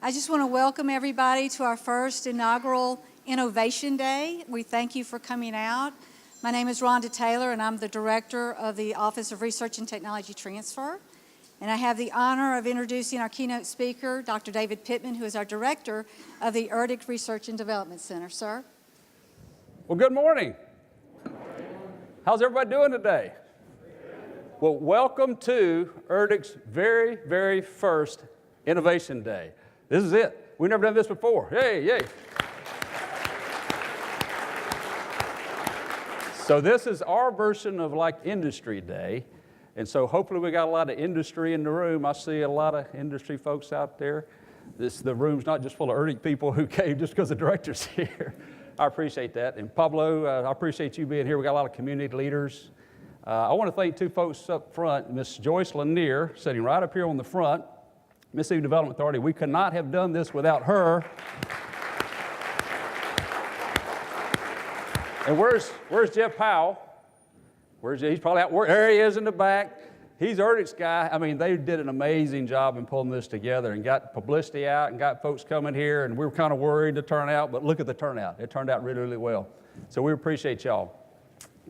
I just want to welcome everybody to our first inaugural Innovation Day. We thank you for coming out. My name is Rhonda Taylor, and I'm the Director of the Office of Research and Technology Transfer. And I have the honor of introducing our keynote speaker, Dr. David Pittman, who is our Director of the ERDIC Research and Development Center. Sir? Well, good morning. How's everybody doing today? Well, welcome to ERDIC's very, very first Innovation Day. This is it. We've never done this before. Yay, yay. So this is our version of like Industry Day. And so hopefully we got a lot of industry in the room. I see a lot of industry folks out there. The room's not just full of ERDIC people who came just because the director's here. I appreciate that. And Pablo, I appreciate you being here. We got a lot of community leaders. I want to thank two folks up front, Miss Joyce Lanier, sitting right up here on the front, Mississippi Development Authority. We could not have done this without her. And where's Jeff Powell? He's probably out. There he is in the back. He's ERDIC's guy. I mean, they did an amazing job in pulling this together and got publicity out and got folks coming here. And we were kind of worried to turn out, but look at the turnout. It turned out really, really well. So we appreciate y'all.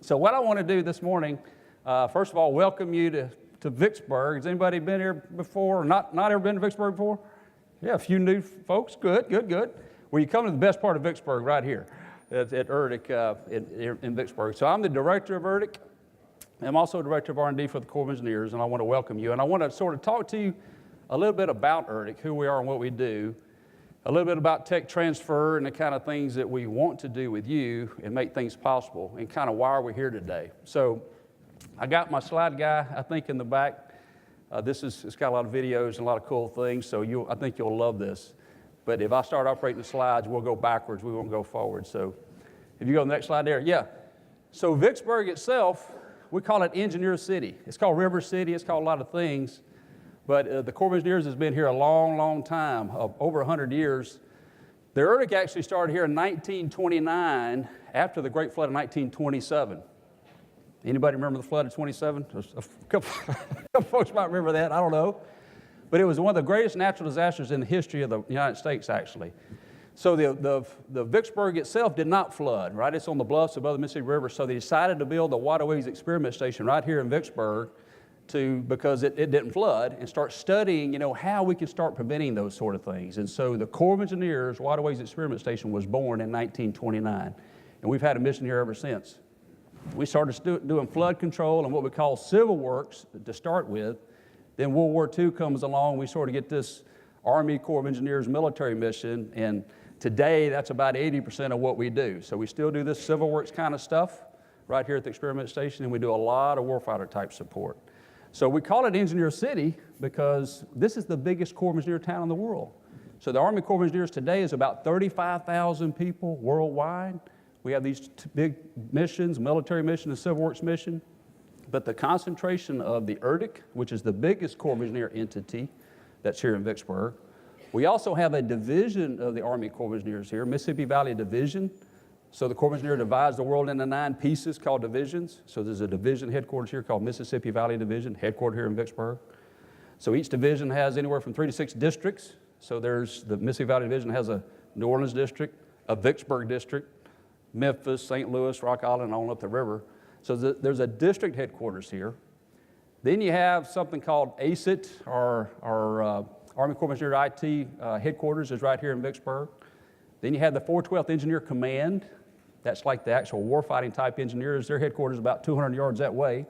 So what I want to do this morning, first of all, welcome you to Vicksburg. Has anybody been here before? Not ever been to Vicksburg before? Yeah, a few new folks. Good. Well, you come to the best part of Vicksburg right here at ERDIC in Vicksburg. So I'm the director of ERDIC. I'm also director of R&D for the Corps of Engineers, and I want to welcome you. And I want to sort of talk to you a little bit about ERDIC, who we are and what we do, a little bit about tech transfer and the kind of things that we want to do with you and make things possible, and kind of why we're here today. So I got my slide guy, I think, in the back. It's got a lot of videos and a lot of cool things, so I think you'll love this. But if I start operating the slides, we'll go backwards, we won't go forward. So if you go to the next slide there, yeah. So Vicksburg itself, we call it Engineer City. It's called River City, it's called a lot of things. But the Corps of Engineers has been here a long, long time, over 100 years. The ERDIC actually started here in 1929 after the Great Flood of 1927. Anybody remember the flood of 27? A couple folks might remember that, I don't know. But it was one of the greatest natural disasters in the history of the United States, actually. So the Vicksburg itself did not flood, right? It's on the bluffs above the Mississippi River, so they decided to build the Waterways Experiment Station right here in Vicksburg because it didn't flood, and start studying, how we can start preventing those sort of things. And so the Corps of Engineers Waterways Experiment Station was born in 1929, and we've had a mission here ever since. We started doing flood control and what we call civil works to start with. Then World War II comes along, we sort of get this Army Corps of Engineers military mission, and today that's about 80% of what we do. So we still do this civil works kind of stuff right here at the Experiment Station, and we do a lot of warfighter type support. So we call it Engineer City because this is the biggest Corps of Engineer town in the world. So the Army Corps of Engineers today is about 35,000 people worldwide. We have these big missions, military mission and civil works mission. But the concentration of the ERDIC, which is the biggest Corps of Engineer entity that's here in Vicksburg. We also have a division of the Army Corps of Engineers here, Mississippi Valley Division. So the Corps of Engineers divides the world into 9 pieces called divisions. So there's a division headquarters here called Mississippi Valley Division, headquartered here in Vicksburg. So each division has anywhere from 3 to 6 districts. So there's the Mississippi Valley Division has a New Orleans district, a Vicksburg district, Memphis, St. Louis, Rock Island, on up the river. So there's a district headquarters here. Then you have something called ACIT, our Army Corps of Engineers IT headquarters is right here in Vicksburg. Then you have the 412th Engineer Command. That's like the actual warfighting type engineers. Their headquarters is about 200 yards that way.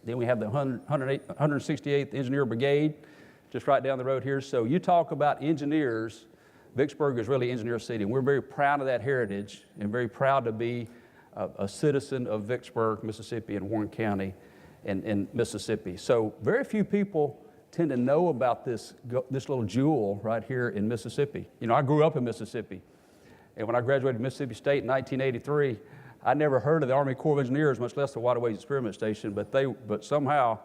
Then we have the 168th Engineer Brigade, just right down the road here. So you talk about engineers, Vicksburg is really Engineer City. And we're very proud of that heritage and very proud to be a citizen of Vicksburg, Mississippi, and Warren County in Mississippi. So very few people tend to know about this little jewel right here in Mississippi. I grew up in Mississippi. And when I graduated Mississippi State in 1983, I never heard of the Army Corps of Engineers, much less the Waterways Experiment Station, but somehow,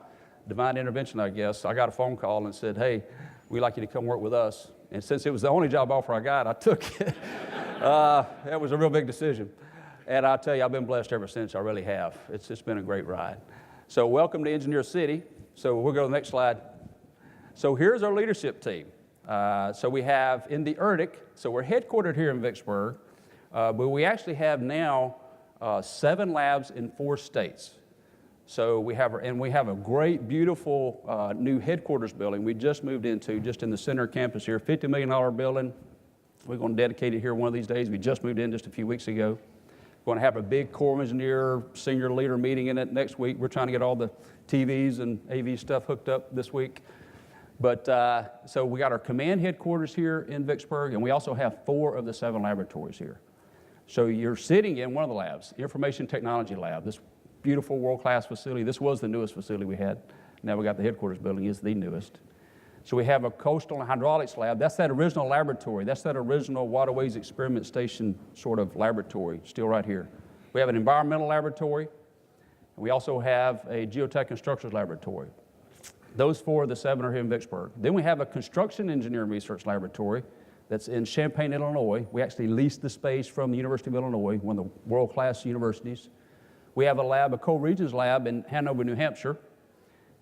divine intervention, I guess, I got a phone call and said, hey, we'd like you to come work with us. And since it was the only job offer I got, I took it. That was a real big decision. And I'll tell you, I've been blessed ever since, I really have. It's just been a great ride. So welcome to Engineer City. So we'll go to the next slide. So here's our leadership team. So we have in the ERDIC, so we're headquartered here in Vicksburg, but we actually have now 7 labs in 4 states. So we have a great, beautiful new headquarters building we just moved into, just in the center campus here, $50 million building. We're going to dedicate it here one of these days. We just moved in just a few weeks ago. We're going to have a big Corps of Engineer senior leader meeting in it next week. We're trying to get all the TVs and AV stuff hooked up this week. But so we got our command headquarters here in Vicksburg, and we also have 4 of the 7 laboratories here. So you're sitting in one of the labs, Information Technology Lab, this beautiful world-class facility. This was the newest facility we had. Now we got the headquarters building is the newest. So we have a coastal and hydraulics lab. That's that original laboratory. That's that original Waterways Experiment Station sort of laboratory, still right here. We have an environmental laboratory. And we also have a geotech and structures laboratory. Those 4 of the 7 are here in Vicksburg. Then we have a construction engineering research laboratory that's in Champaign, Illinois. We actually leased the space from the University of Illinois, one of the world-class universities. We have a lab, a co-regions lab in Hanover, New Hampshire.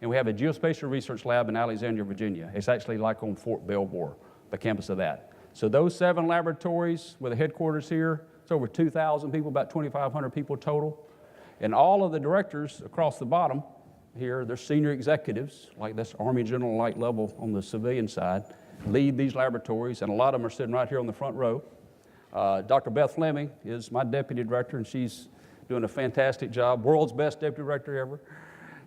And we have a geospatial research lab in Alexandria, Virginia. It's actually like on Fort Belvoir, the campus of that. So those 7 laboratories with the headquarters here, it's over 2,000 people, about 2,500 people total. And all of the directors across the bottom here, they're senior executives, like that's Army General like level on the civilian side, lead these laboratories, and a lot of them are sitting right here on the front row. Dr. Beth Fleming is my deputy director, and she's doing a fantastic job, world's best deputy director ever.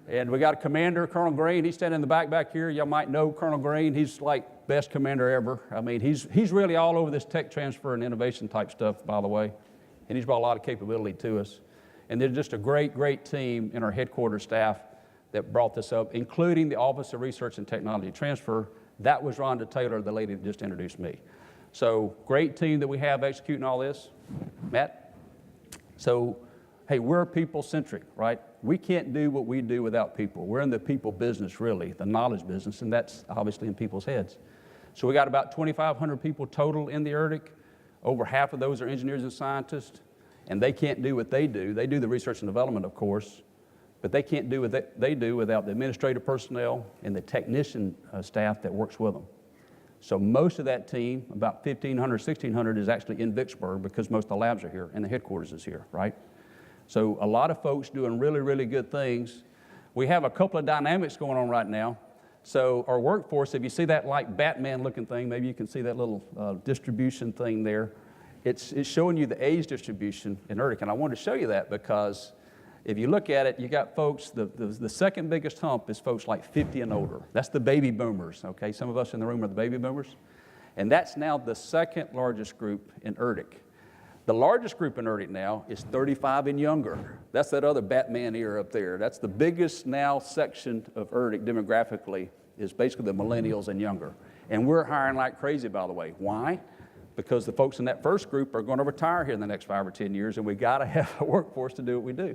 And we got a commander, Colonel Green. He's standing in the back here. Y'all might know Colonel Green. He's like best commander ever. I mean, he's really all over this tech transfer and innovation type stuff, by the way. And he's brought a lot of capability to us. And they're just a great, great team in our headquarters staff that brought this up, including the Office of Research and Technology Transfer. That was Rhonda Taylor, the lady that just introduced me. So great team that we have executing all this. Matt? So, hey, we're people-centric, right? We can't do what we do without people. We're in the people business, really, the knowledge business, and that's obviously in people's heads. So we got about 2,500 people total in the ERDIC. Over half of those are engineers and scientists, and they can't do what they do. They do the research and development, of course, but they can't do what they do without the administrative personnel and the technician staff that works with them. So most of that team, about 1,500, 1,600, is actually in Vicksburg because most of the labs are here and the headquarters is here, right? So a lot of folks doing really, really good things. We have a couple of dynamics going on right now. So our workforce, if you see that like Batman looking thing, maybe you can see that little distribution thing there. It's showing you the age distribution in ERDIC. And I wanted to show you that because if you look at it, you got folks, the second biggest hump is folks like 50 and older. That's the baby boomers, okay? Some of us in the room are the baby boomers. And that's now the second largest group in ERDIC. The largest group in ERDIC now is 35 and younger. That's that other Batman era up there. That's the biggest now section of ERDIC demographically is basically the millennials and younger. And we're hiring like crazy, by the way. Why? Because the folks in that first group are going to retire here in the next 5 or 10 years, and we got to have a workforce to do what we do.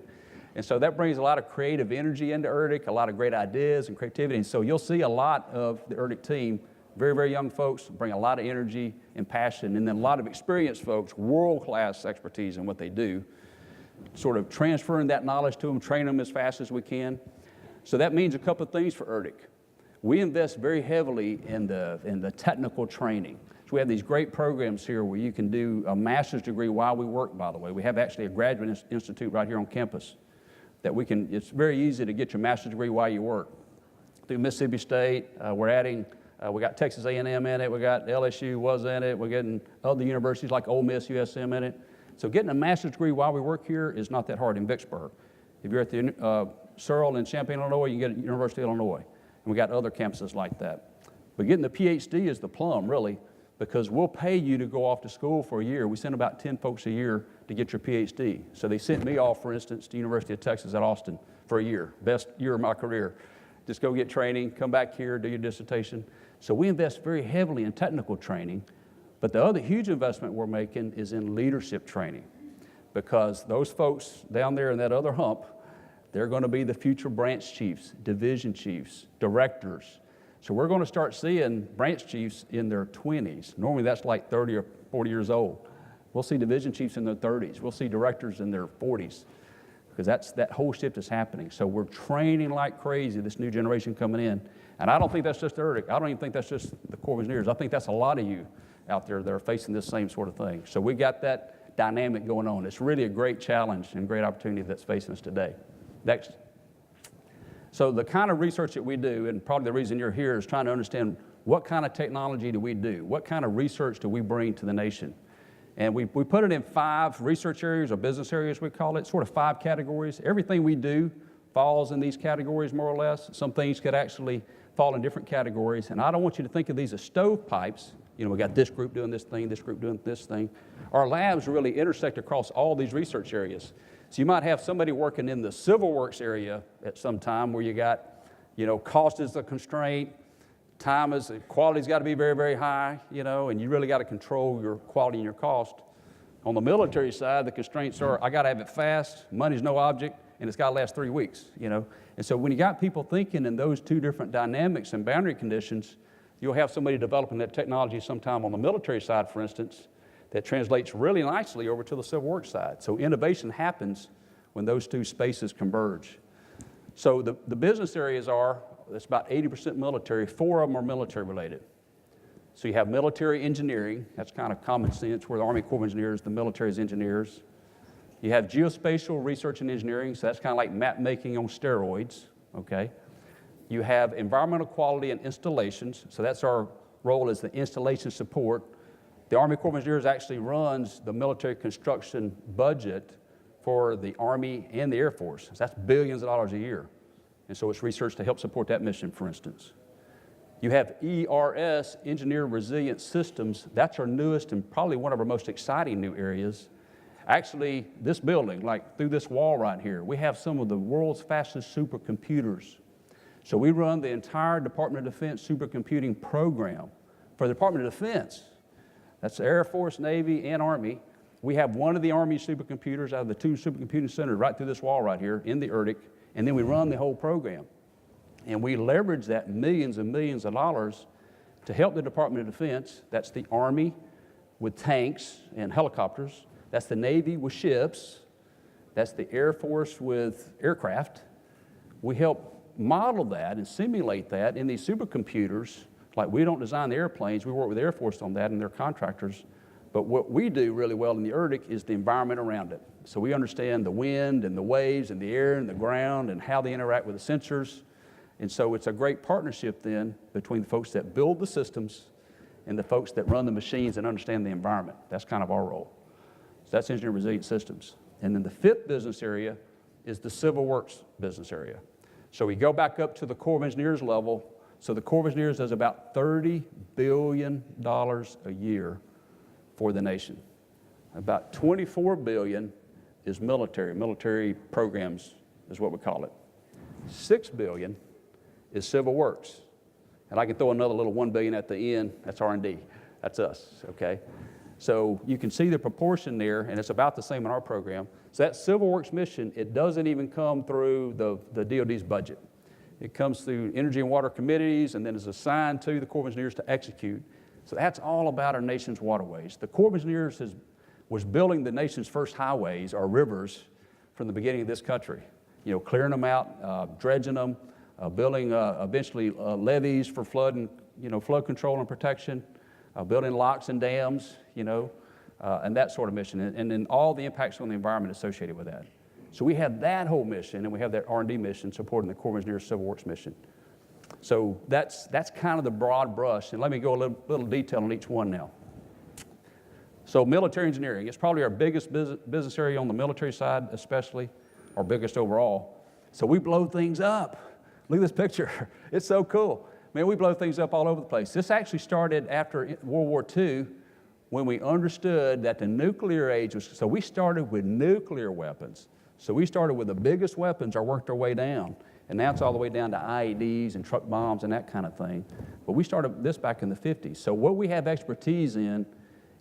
And so that brings a lot of creative energy into ERDIC, a lot of great ideas and creativity. And so you'll see a lot of the ERDIC team, very, very young folks, bring a lot of energy and passion, and then a lot of experienced folks, world-class expertise in what they do, sort of transferring that knowledge to them, train them as fast as we can. So that means a couple of things for ERDIC. We invest very heavily in the technical training. So we have these great programs here where you can do a master's degree while we work, by the way. We have actually a graduate institute right here on campus that we can, it's very easy to get your master's degree while you work. Through Mississippi State, we're adding, we got Texas A&M in it, we got LSU was in it, we're getting other universities like Ole Miss, USM in it. So getting a master's degree while we work here is not that hard in Vicksburg. If you're at the Searle in Champaign, Illinois, you can get at University of Illinois. And we got other campuses like that. But getting the PhD is the plum, really, because we'll pay you to go off to school for a year. We send about 10 folks a year to get your PhD. So they sent me off, for instance, to University of Texas at Austin for a year, best year of my career. Just go get training, come back here, do your dissertation. So we invest very heavily in technical training, but the other huge investment we're making is in leadership training, because those folks down there in that other hump, they're going to be the future branch chiefs, division chiefs, directors. So we're going to start seeing branch chiefs in their 20s. Normally that's like 30 or 40 years old. We'll see division chiefs in their 30s. We'll see directors in their 40s. because that whole shift is happening. So we're training like crazy, this new generation coming in. And I don't think that's just ERDC. I don't even think that's just the Corps of Engineers. I think that's a lot of you out there that are facing this same sort of thing. So we got that dynamic going on. It's really a great challenge and great opportunity that's facing us today. Next. So the kind of research that we do, and probably the reason you're here, is trying to understand what kind of technology do we do? What kind of research do we bring to the nation? And we put it in 5 research areas or business areas, we call it, sort of 5 categories. Everything we do falls in these categories more or less. Some things could actually fall in different categories. And I don't want you to think of these as stovepipes. You know, we got this group doing this thing, this group doing this thing. Our labs really intersect across all these research areas. So you might have somebody working in the civil works area at some time where you got, you know, cost is a constraint, quality's got to be very, very high, you know, and you really got to control your quality and your cost. On the military side, the constraints are, I got to have it fast, money's no object, and it's got to last 3 weeks, you know. And so when you got people thinking in those 2 different dynamics and boundary conditions, you'll have somebody developing that technology sometime on the military side, for instance, that translates really nicely over to the civil works side. So innovation happens when those 2 spaces converge. So the business areas it's about 80% military, 4 of them are military related. So you have military engineering, that's kind of common sense, where the Army Corps of Engineers, the military is engineers. You have geospatial research and engineering, so that's kind of like map making on steroids, okay? You have environmental quality and installations, so that's our role as the installation support. The Army Corps of Engineers actually runs the military construction budget for the Army and the Air Force. So that's billions of dollars a year. And so it's research to help support that mission, for instance. You have ERS, Engineer Resilient Systems. That's our newest and probably one of our most exciting new areas. Actually, this building, like through this wall right here, we have some of the world's fastest supercomputers. So we run the entire Department of Defense supercomputing program for the Department of Defense. That's the Air Force, Navy, and Army. We have one of the Army supercomputers out of the 2 supercomputing centers right through this wall right here in the ERDC, and then we run the whole program. And we leverage that millions and millions of dollars to help the Department of Defense. That's the Army with tanks and helicopters. That's the Navy with ships. That's the Air Force with aircraft. We help model that and simulate that in these supercomputers. Like, we don't design the airplanes, we work with Air Force on that and their contractors. But what we do really well in the ERDC is the environment around it. So we understand the wind and the waves and the air and the ground and how they interact with the sensors. And so it's a great partnership then between the folks that build the systems and the folks that run the machines and understand the environment. That's kind of our role. So that's Engineering Resilient Systems. And then the 5th business area is the Civil Works business area. So we go back up to the Corps of Engineers level. So the Corps of Engineers does about $30 billion a year for the nation. About $24 billion is military programs is what we call it. $6 billion is civil works. And I can throw another little $1 billion at the end, that's R&D, that's us, okay? So you can see the proportion there, and it's about the same in our program. So that civil works mission, it doesn't even come through the DOD's budget. It comes through Energy and Water Committees and then is assigned to the Corps of Engineers to execute. So that's all about our nation's waterways. The Corps of Engineers was building the nation's first highways or rivers from the beginning of this country. You know, clearing them out, dredging them, building eventually levees for flood control and protection, building locks and dams, and that sort of mission, and then all the impacts on the environment associated with that. So we have that whole mission, and we have that R&D mission supporting the Corps of Engineers Civil Works mission. So that's kind of the broad brush, and let me go a little detail on each one now. So military engineering, it's probably our biggest business area on the military side, especially, our biggest overall. So we blow things up. Look at this picture. It's so cool. Man, we blow things up all over the place. This actually started after World War II when we understood that the nuclear age was, so we started with nuclear weapons. So we started with the biggest weapons or worked our way down. And now it's all the way down to IEDs and truck bombs and that kind of thing. But we started this back in the 50s. So what we have expertise in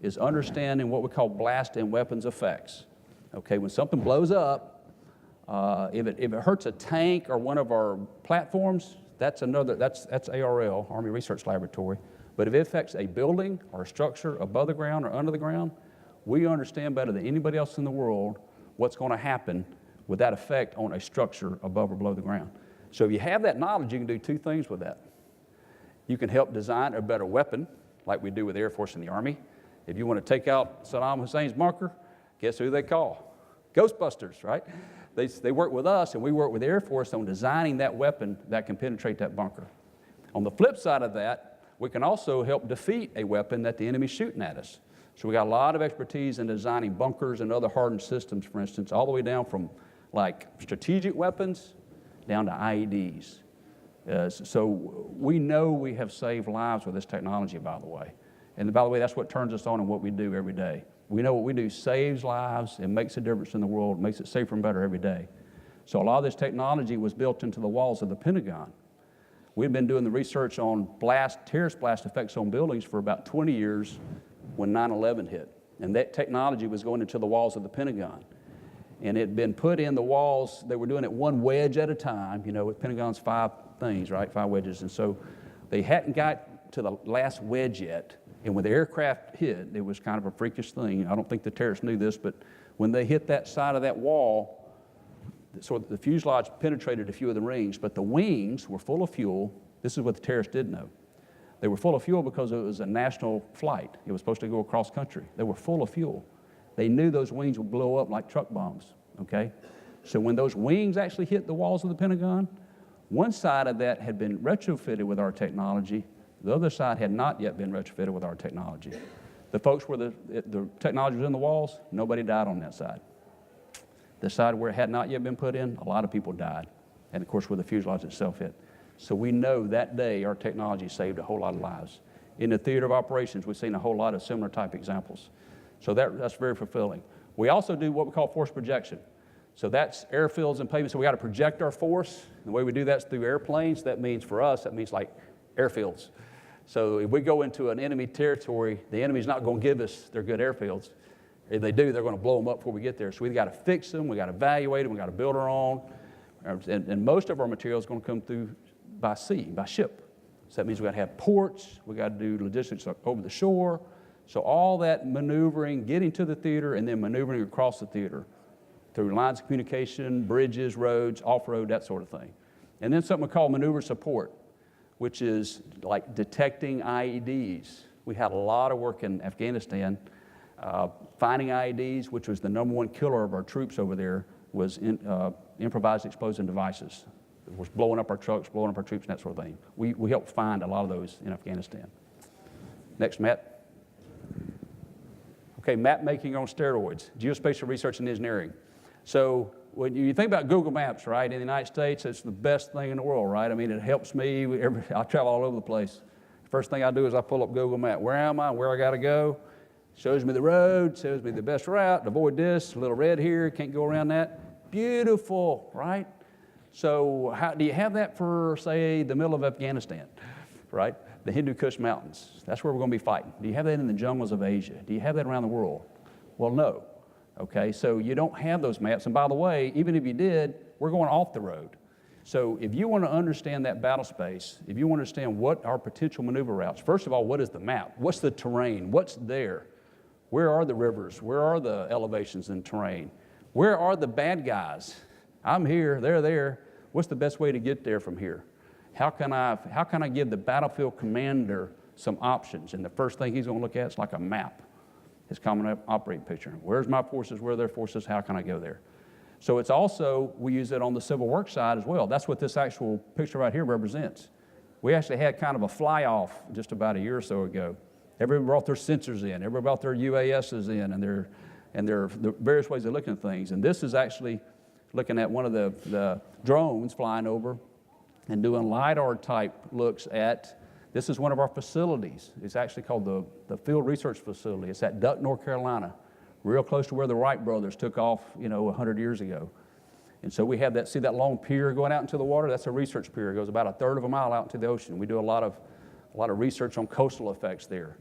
is understanding what we call blast and weapons effects. Okay, when something blows up, if it hurts a tank or one of our platforms, that's ARL, Army Research Laboratory. But if it affects a building or a structure above the ground or under the ground, we understand better than anybody else in the world what's going to happen with that effect on a structure above or below the ground. So if you have that knowledge, you can do two things with that. You can help design a better weapon, like we do with the Air Force and the Army. If you want to take out Saddam Hussein's bunker, guess who they call? Ghostbusters, right? They work with us, and we work with the Air Force on designing that weapon that can penetrate that bunker. On the flip side of that, we can also help defeat a weapon that the enemy's shooting at us. So we got a lot of expertise in designing bunkers and other hardened systems, for instance, all the way down from like strategic weapons down to IEDs. So we know we have saved lives with this technology, by the way. And by the way, that's what turns us on in what we do every day. We know what we do saves lives and makes a difference in the world, makes it safer and better every day. So a lot of this technology was built into the walls of the Pentagon. We've been doing the research on terrorist blast effects on buildings for about 20 years when 9/11 hit. And that technology was going into the walls of the Pentagon. And it had been put in the walls. They were doing it one wedge at a time. You know, with Pentagon's 5 things, right? 5 wedges. And so they hadn't got to the last wedge yet. And when the aircraft hit, it was kind of a freakish thing. I don't think the terrorists knew this, but when they hit that side of that wall, so the fuselage penetrated a few of the rings, but the wings were full of fuel. This is what the terrorists did know. They were full of fuel because it was a national flight. It was supposed to go across country. They were full of fuel. They knew those wings would blow up like truck bombs, okay? So when those wings actually hit the walls of the Pentagon, one side of that had been retrofitted with our technology. The other side had not yet been retrofitted with our technology. The folks where the technology was in the walls, nobody died on that side. The side where it had not yet been put in, a lot of people died. And of course, where the fuselage itself hit. So we know that day our technology saved a whole lot of lives. In the theater of operations, we've seen a whole lot of similar type examples. So that's very fulfilling. We also do what we call force projection. So that's airfields and pavements. So we got to project our force. The way we do that's through airplanes. That means for us, that means like airfields. So if we go into an enemy territory, the enemy's not going to give us their good airfields. If they do, they're going to blow them up before we get there. So we've got to fix them, we've got to evaluate them, we've got to build our own. And most of our material is going to come through by sea, by ship. So that means we've got to have ports, we've got to do logistics over the shore. So all that maneuvering, getting to the theater, and then maneuvering across the theater through lines of communication, bridges, roads, off-road, that sort of thing. And then something we call maneuver support, which is like detecting IEDs. We had a lot of work in Afghanistan finding IEDs, which was the #1 killer of our troops over there, was improvised explosive devices. It was blowing up our trucks, blowing up our troops, and that sort of thing. We helped find a lot of those in Afghanistan. Next, Matt. Okay, map making on steroids, geospatial research and engineering. So when you think about Google Maps, right, in the United States, it's the best thing in the world, right? I mean, it helps me. I travel all over the place. First thing I do is I pull up Google Map. Where am I? Where I got to go? Shows me the road, shows me the best route. Avoid this, a little red here, can't go around that. Beautiful, right? So how do you have that for, say, the middle of Afghanistan, right? The Hindu Kush Mountains. That's where we're going to be fighting. Do you have that in the jungles of Asia? Do you have that around the world? Well, no. Okay, so you don't have those maps. And by the way, even if you did, we're going off the road. So if you want to understand that battle space, if you want to understand what our potential maneuver routes, first of all, what is the map? What's the terrain? What's there? Where are the rivers? Where are the elevations in terrain? Where are the bad guys? I'm here, they're there. What's the best way to get there from here? How can I give the battlefield commander some options? And the first thing he's going to look at is like a map, his common operating picture. Where's my forces? Where are their forces? How can I go there? So it's also, we use it on the civil works side as well. That's what this actual picture right here represents. We actually had kind of a fly-off just about a year or so ago. Everybody brought their sensors in. Everybody brought their UASs in and their various ways of looking at things. And this is actually looking at one of the drones flying over and doing LiDAR type looks at, this is one of our facilities. It's actually called the Field Research Facility. It's at Duck, North Carolina, real close to where the Wright brothers took off, 100 years ago. And so we have that, see that long pier going out into the water? That's a research pier. It goes about 1/3 of a mile out into the ocean. We do a lot of research on coastal effects there.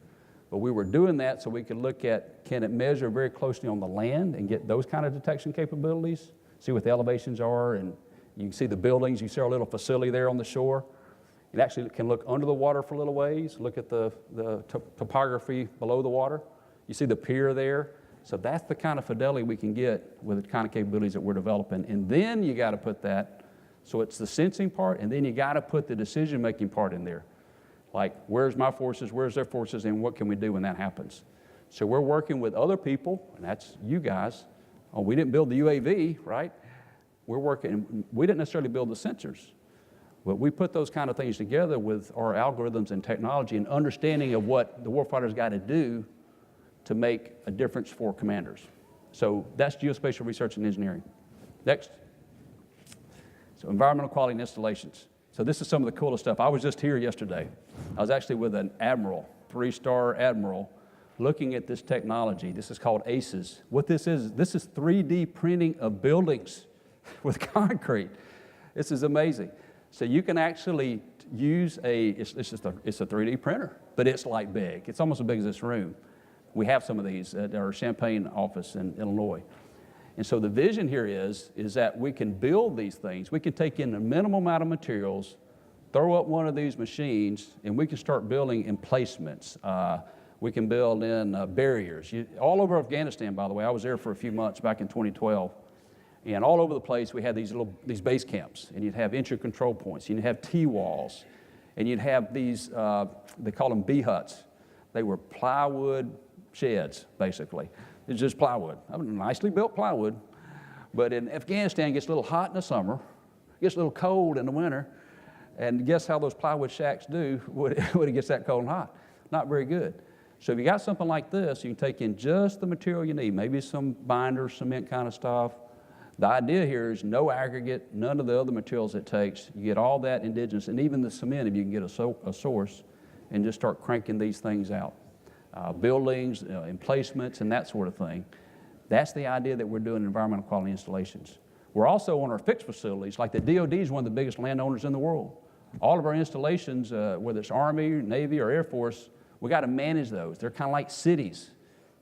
But we were doing that so we could look at, can it measure very closely on the land and get those kind of detection capabilities? See what the elevations are, and you can see the buildings. You see our little facility there on the shore. It actually can look under the water for a little ways, look at the topography below the water. You see the pier there. So that's the kind of fidelity we can get with the kind of capabilities that we're developing. And then you got to put that, so it's the sensing part, and then you got to put the decision-making part in there. Like, where's my forces, where's their forces, and what can we do when that happens? So we're working with other people, and that's you guys. Oh, we didn't build the UAV, right? We didn't necessarily build the sensors, but we put those kind of things together with our algorithms and technology and understanding of what the warfighter's got to do to make a difference for commanders. So that's geospatial research and engineering. Next. So environmental quality and installations. So this is some of the coolest stuff. I was just here yesterday. I was actually with an admiral, 3-star admiral, looking at this technology. This is called ACES. What this is 3D printing of buildings with concrete. This is amazing. So you can actually use it's a 3D printer, but it's like big. It's almost as big as this room. We have some of these at our Champaign office in Illinois. And so the vision here is that we can build these things. We can take in a minimal amount of materials, throw up one of these machines, and we can start building emplacements. We can build in barriers. All over Afghanistan, by the way. I was there for a few months back in 2012. And all over the place, we had these base camps. And you'd have entry control points. You'd have T-walls. And you'd have these, they call them B-huts. They were plywood sheds, basically. It's just plywood. I mean, nicely built plywood. But in Afghanistan, it gets a little hot in the summer. It gets a little cold in the winter. And guess how those plywood shacks do when it gets that cold and hot? Not very good. So if you got something like this, you can take in just the material you need, maybe some binder, cement kind of stuff. The idea here is no aggregate, none of the other materials it takes. You get all that indigenous, and even the cement if you can get a source, and just start cranking these things out. Buildings, emplacements, and that sort of thing. That's the idea that we're doing in environmental quality installations. We're also on our fixed facilities, like the DoD is one of the biggest landowners in the world. All of our installations, whether it's Army, Navy, or Air Force, we got to manage those. They're kind of like cities.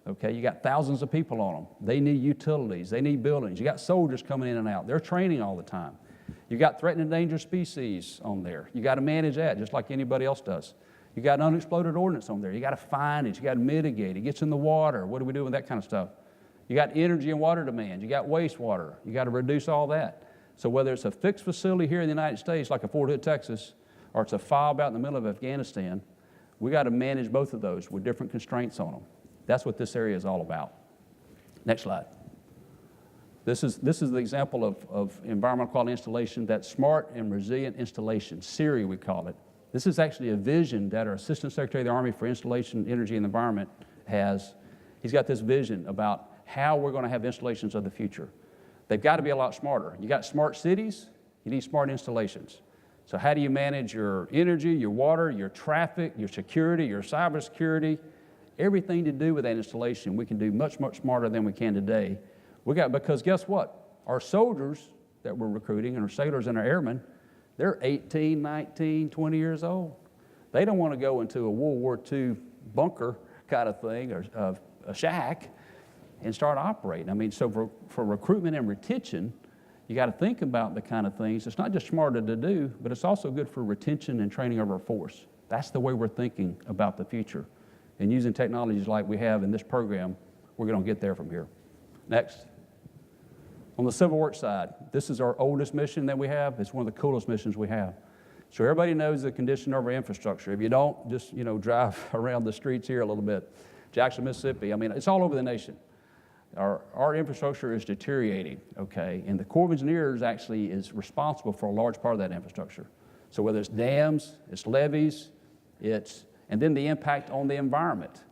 Okay, you got thousands of people on them. They need utilities. They need buildings. You got soldiers coming in and out. They're training all the time. You got threatened and endangered species on there. You got to manage that just like anybody else does. You got unexploded ordnance on there. You got to find it. You got to mitigate it. It gets in the water. What do we do with that kind of stuff? You got energy and water demand. You got wastewater. You got to reduce all that. So whether it's a fixed facility here in the United States, like a Fort Hood, Texas, or it's a FOB out in the middle of Afghanistan, we got to manage both of those with different constraints on them. That's what this area is all about. Next slide. This is the example of environmental quality installation, that smart and resilient installation, SERI we call it. This is actually a vision that our Assistant Secretary of the Army for Installation, Energy, and the Environment has. He's got this vision about how we're going to have installations of the future. They've got to be a lot smarter. You got smart cities, you need smart installations. So how do you manage your energy, your water, your traffic, your security, your cybersecurity? Everything to do with that installation, we can do much, much smarter than we can today. Because guess what? Our soldiers that we're recruiting, and our sailors and our airmen, they're 18, 19, 20 years old. They don't want to go into a World War II bunker kind of thing, or a shack, and start operating. I mean, so for recruitment and retention, you got to think about the kind of things. It's not just smarter to do, but it's also good for retention and training of our force. That's the way we're thinking about the future. And using technologies like we have in this program, we're going to get there from here. Next. On the civil works side, this is our oldest mission that we have. It's one of the coolest missions we have. So everybody knows the condition of our infrastructure. If you don't, just drive around the streets here a little bit. Jackson, Mississippi, I mean, it's all over the nation. Our infrastructure is deteriorating, okay? And the Corps of Engineers actually is responsible for a large part of that infrastructure. So whether it's dams, it's levees, and then the impact on the environment.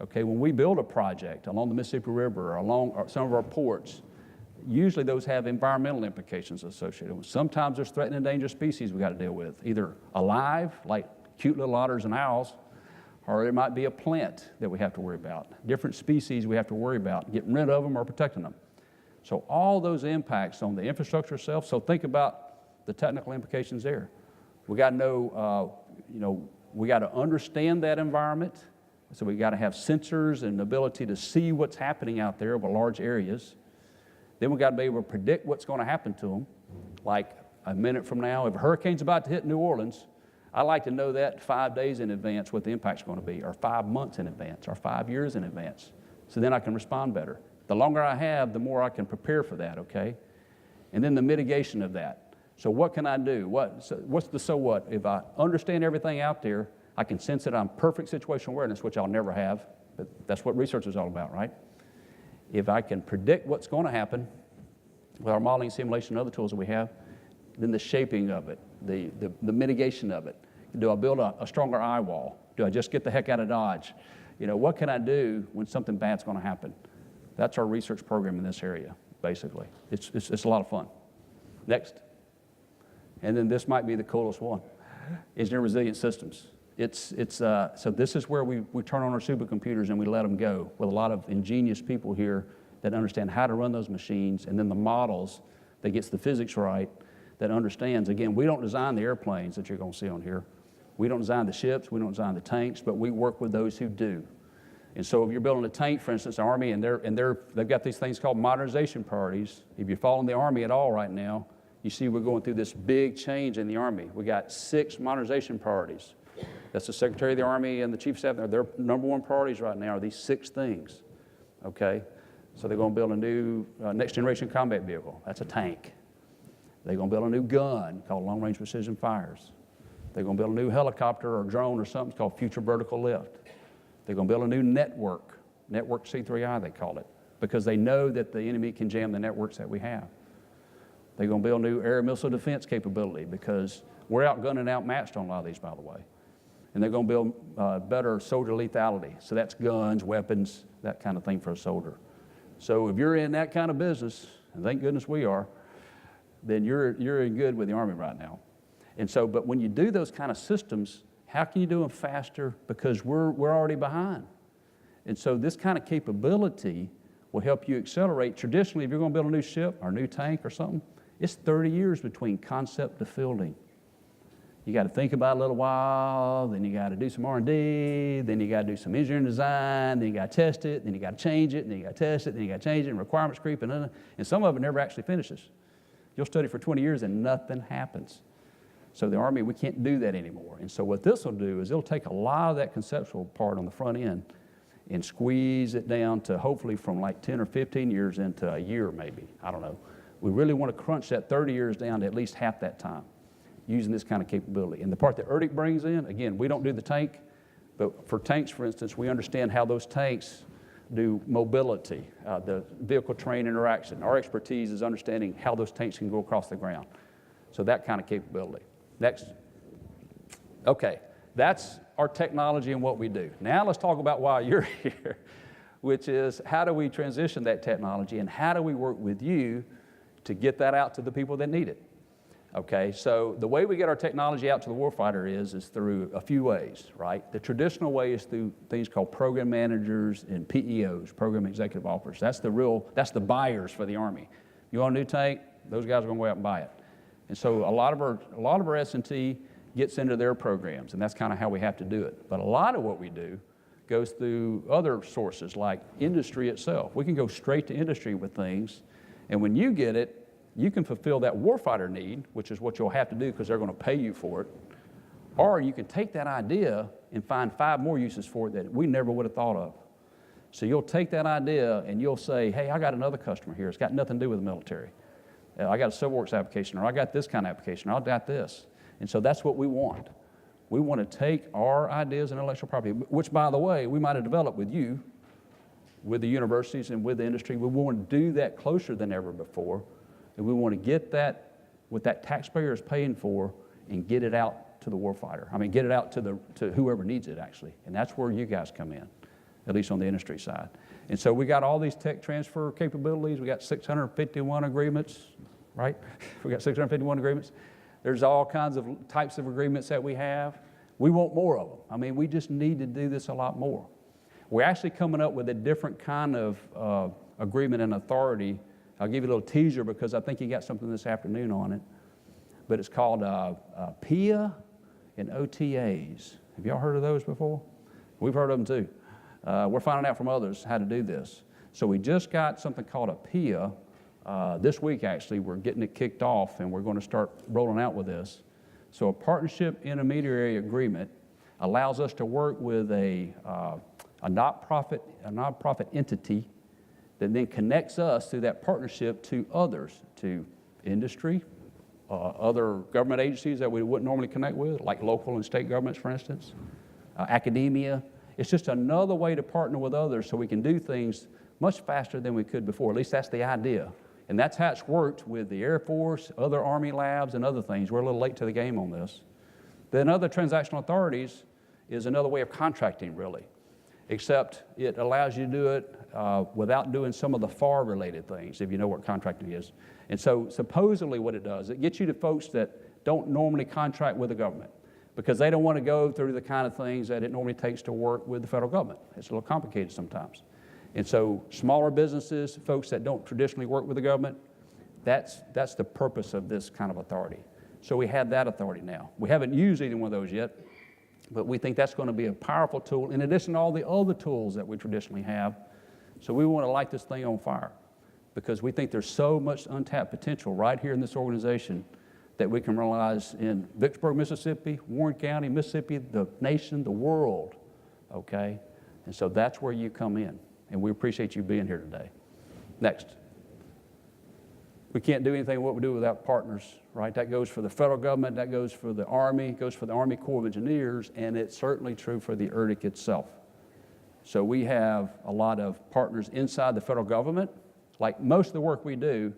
Okay, when we build a project along the Mississippi River or along some of our ports, usually those have environmental implications associated with. Sometimes there's threatened and endangered species we got to deal with, either alive, like cute little otters and owls, or it might be a plant that we have to worry about. Different species we have to worry about, getting rid of them or protecting them. So all those impacts on the infrastructure itself, so think about the technical implications there. We got to know, we got to understand that environment. So we got to have sensors and the ability to see what's happening out there over large areas. Then we got to be able to predict what's going to happen to them. Like a minute from now, if a hurricane's about to hit New Orleans, I like to know that 5 days in advance what the impact's going to be, or 5 months in advance, or 5 years in advance. so then I can respond better. The longer I have, the more I can prepare for that, okay? And then the mitigation of that. So what can I do? What's the so what? If I understand everything out there, I can sense that I'm perfect situational awareness, which I'll never have, but that's what research is all about, right? If I can predict what's going to happen with our modeling, simulation, and other tools that we have, then the shaping of it, the mitigation of it. Do I build a stronger eye wall? Do I just get the heck out of Dodge? You know, what can I do when something bad's going to happen? That's our research program in this area, basically. It's a lot of fun. Next. And then this might be the coolest one, engineering resilient systems. So this is where we turn on our supercomputers and we let them go with a lot of ingenious people here that understand how to run those machines, and then the models that gets the physics right, that understands. Again, we don't design the airplanes that you're going to see on here. We don't design the ships, we don't design the tanks, but we work with those who do. And so if you're building a tank, for instance, the Army, and they've got these things called modernization priorities. If you're following the Army at all right now, you see we're going through this big change in the Army. We got 6 modernization priorities. That's the Secretary of the Army and the Chief of Staff. Their number one priorities right now are these 6 things, okay? So they're going to build a new next generation combat vehicle. That's a tank. They're going to build a new gun called long range precision fires. They're going to build a new helicopter or drone or something called future vertical lift. They're going to build a new network C3I they call it, because they know that the enemy can jam the networks that we have. They're going to build new air missile defense capability because we're outgunned and outmatched on a lot of these, by the way. And they're going to build better soldier lethality. So that's guns, weapons, that kind of thing for a soldier. So if you're in that kind of business, and thank goodness we are, then you're in good with the Army right now. And so, but when you do those kind of systems, how can you do them faster? Because we're already behind. And so this kind of capability will help you accelerate. Traditionally, if you're going to build a new ship or a new tank or something, it's 30 years between concept to fielding. You got to think about it a little while, then you got to do some R&D, then you got to do some engineering design, then you got to test it, then you got to change it, then you got to test it, then you got to change it, and requirements creep, and some of it never actually finishes. You'll study for 20 years and nothing happens. So the Army, we can't do that anymore. And so what this will do is it'll take a lot of that conceptual part on the front end and squeeze it down to hopefully from like 10 or 15 years into a year maybe. I don't know. We really want to crunch that 30 years down to at least half that time using this kind of capability. And the part that ERDIC brings in, again, we don't do the tank, but for tanks, for instance, we understand how those tanks do mobility, the vehicle-train interaction. Our expertise is understanding how those tanks can go across the ground. So that kind of capability. Next. Okay, that's our technology and what we do. Now let's talk about why you're here, which is how do we transition that technology and how do we work with you to get that out to the people that need it? Okay, so the way we get our technology out to the warfighter is through a few ways, right? The traditional way is through things called program managers and PEOs, program executive officers. That's the buyers for the Army. You want a new tank? Those guys are going to go out and buy it. And so a lot of our S&T gets into their programs, and that's kind of how we have to do it. But a lot of what we do goes through other sources like industry itself. We can go straight to industry with things, and when you get it, you can fulfill that warfighter need, which is what you'll have to do because they're going to pay you for it, or you can take that idea and find 5 more uses for it that we never would have thought of. So you'll take that idea and you'll say, hey, I got another customer here. It's got nothing to do with the military. I got a Civil Works application, or I got this kind of application, or I got this. And so that's what we want. We want to take our ideas and intellectual property, which, by the way, we might have developed with you, with the universities and with the industry. We want to do that closer than ever before. And we want to get that, what that taxpayer is paying for, and get it out to the warfighter. I mean, get it out to whoever needs it, actually. And that's where you guys come in, at least on the industry side. And so we got all these tech transfer capabilities. We got 651 agreements, right? We got 651 agreements. There's all kinds of types of agreements that we have. We want more of them. I mean, we just need to do this a lot more. We're actually coming up with a different kind of agreement and authority. I'll give you a little teaser because I think you got something this afternoon on it. But it's called PIA and OTAs. Have y'all heard of those before? We've heard of them too. We're finding out from others how to do this. So we just got something called a PIA. This week, actually, we're getting it kicked off, and we're going to start rolling out with this. So a partnership intermediary agreement allows us to work with a a nonprofit entity that then connects us through that partnership to others, to industry, other government agencies that we wouldn't normally connect with, like local and state governments, for instance, academia. It's just another way to partner with others so we can do things much faster than we could before. At least that's the idea. And that's how it's worked with the Air Force, other Army labs, and other things. We're a little late to the game on this. Then other transactional authorities is another way of contracting, really, except it allows you to do it without doing some of the FAR-related things, if you know what contracting is. And so supposedly what it does, it gets you to folks that don't normally contract with the government because they don't want to go through the kind of things that it normally takes to work with the federal government. It's a little complicated sometimes. And so smaller businesses, folks that don't traditionally work with the government, that's the purpose of this kind of authority. So we have that authority now. We haven't used either one of those yet, but we think that's going to be a powerful tool in addition to all the other tools that we traditionally have. So we want to light this thing on fire because we think there's so much untapped potential right here in this organization that we can realize in Vicksburg, Mississippi, Warren County, Mississippi, the nation, the world, okay? And so that's where you come in, and we appreciate you being here today. Next. We can't do anything what we do without partners, right? That goes for the federal government, that goes for the Army, goes for the Army Corps of Engineers, and it's certainly true for the ERDC itself. So we have a lot of partners inside the federal government. Like most of the work we do,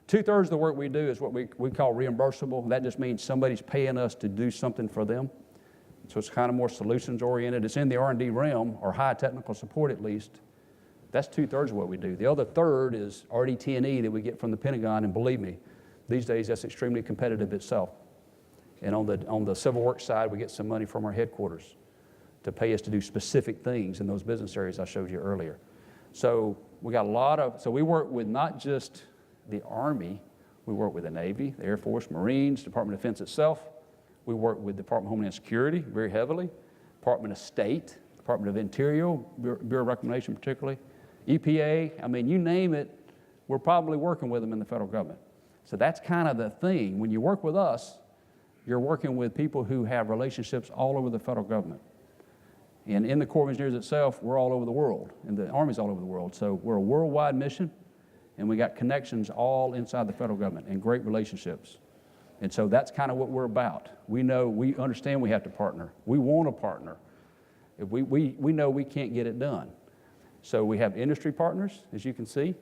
2/3 of the work we do is what we call reimbursable. That just means somebody's paying us to do something for them. So it's kind of more solutions oriented. It's in the R&D realm, or high technical support at least. That's 2/3 of what we do. The other third is RDT&E that we get from the Pentagon, and believe me, these days that's extremely competitive itself. And on the civil works side, we get some money from our headquarters to pay us to do specific things in those business areas I showed you earlier. So we got a lot of, so we work with not just the Army, we work with the Navy, the Air Force, Marines, Department of Defense itself. We work with the Department of Homeland Security very heavily, Department of State, Department of Interior, Bureau of Reclamation particularly, EPA, I mean, you name it, we're probably working with them in the federal government. So that's kind of the thing. When you work with us, you're working with people who have relationships all over the federal government. And in the Corps of Engineers itself, we're all over the world, and the Army's all over the world. So we're a worldwide mission, and we got connections all inside the federal government and great relationships. And so that's kind of what we're about. We know, we understand we have to partner. We want to partner. If we know we can't get it done. So we have industry partners, as you can see.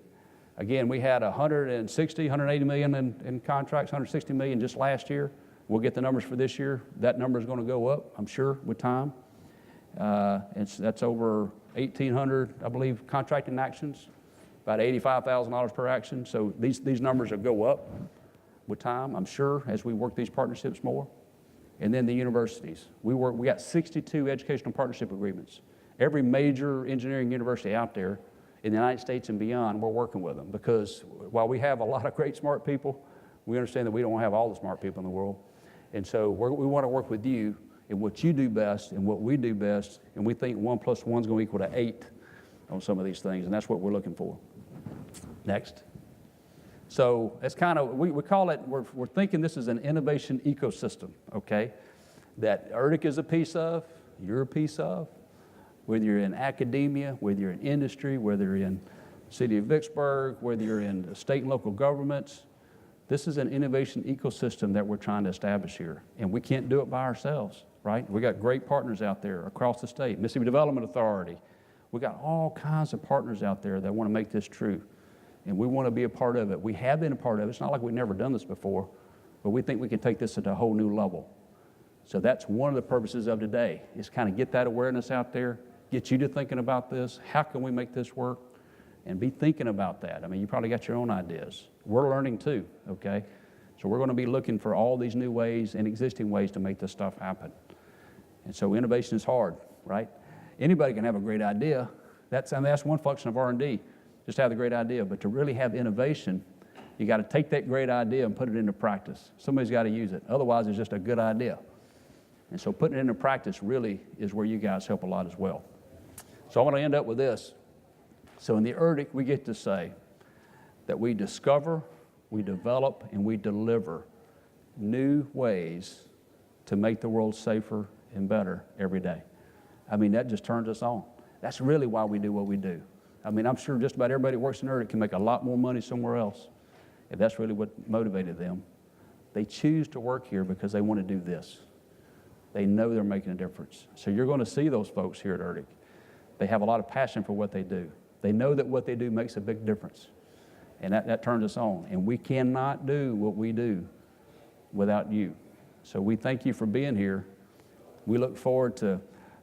Again, we had 180 million in contracts, 160 million just last year. We'll get the numbers for this year. That number is going to go up, I'm sure, with time. That's over 1,800, I believe, contracting actions, about $85,000 per action. So these numbers will go up with time, I'm sure, as we work these partnerships more. And then the universities. We got 62 educational partnership agreements. Every major engineering university out there in the United States and beyond, we're working with them because while we have a lot of great smart people, we understand that we don't have all the smart people in the world. And so we want to work with you in what you do best and what we do best, and we think 1 + 1 is going to equal to 8 on some of these things, and that's what we're looking for. Next. So it's kind of, we call it, we're thinking this is an innovation ecosystem, okay, that ERDC is a piece of, you're a piece of, whether you're in academia, whether you're in industry, whether you're in the city of Vicksburg, whether you're in state and local governments. This is an innovation ecosystem that we're trying to establish here, and we can't do it by ourselves, right? We got great partners out there across the state, Mississippi Development Authority. We got all kinds of partners out there that want to make this true, and we want to be a part of it. We have been a part of it. It's not like we've never done this before, but we think we can take this at a whole new level. So that's one of the purposes of today, is kind of get that awareness out there, get you to thinking about this. How can we make this work? And be thinking about that. I mean, you probably got your own ideas. We're learning too, okay? So we're going to be looking for all these new ways and existing ways to make this stuff happen. And so innovation is hard, right? Anybody can have a great idea. That's one function of R&D, just have the great idea. But to really have innovation, you got to take that great idea and put it into practice. Somebody's got to use it. Otherwise, it's just a good idea. And so putting it into practice really is where you guys help a lot as well. So I want to end up with this. So in the ERDC, we get to say that we discover, we develop, and we deliver new ways to make the world safer and better every day. I mean, that just turns us on. That's really why we do what we do. I mean, I'm sure just about everybody that works in Erdic can make a lot more money somewhere else if that's really what motivated them. They choose to work here because they want to do this. They know they're making a difference. So you're going to see those folks here at Erdic. They have a lot of passion for what they do. They know that what they do makes a big difference. And that turns us on. And we cannot do what we do without you. So we thank you for being here. We look forward to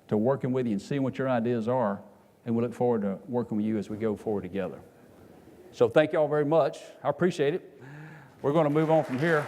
working with you and seeing what your ideas are. And we look forward to working with you as we go forward together. So thank you all very much. I appreciate it. We're going to move on from here.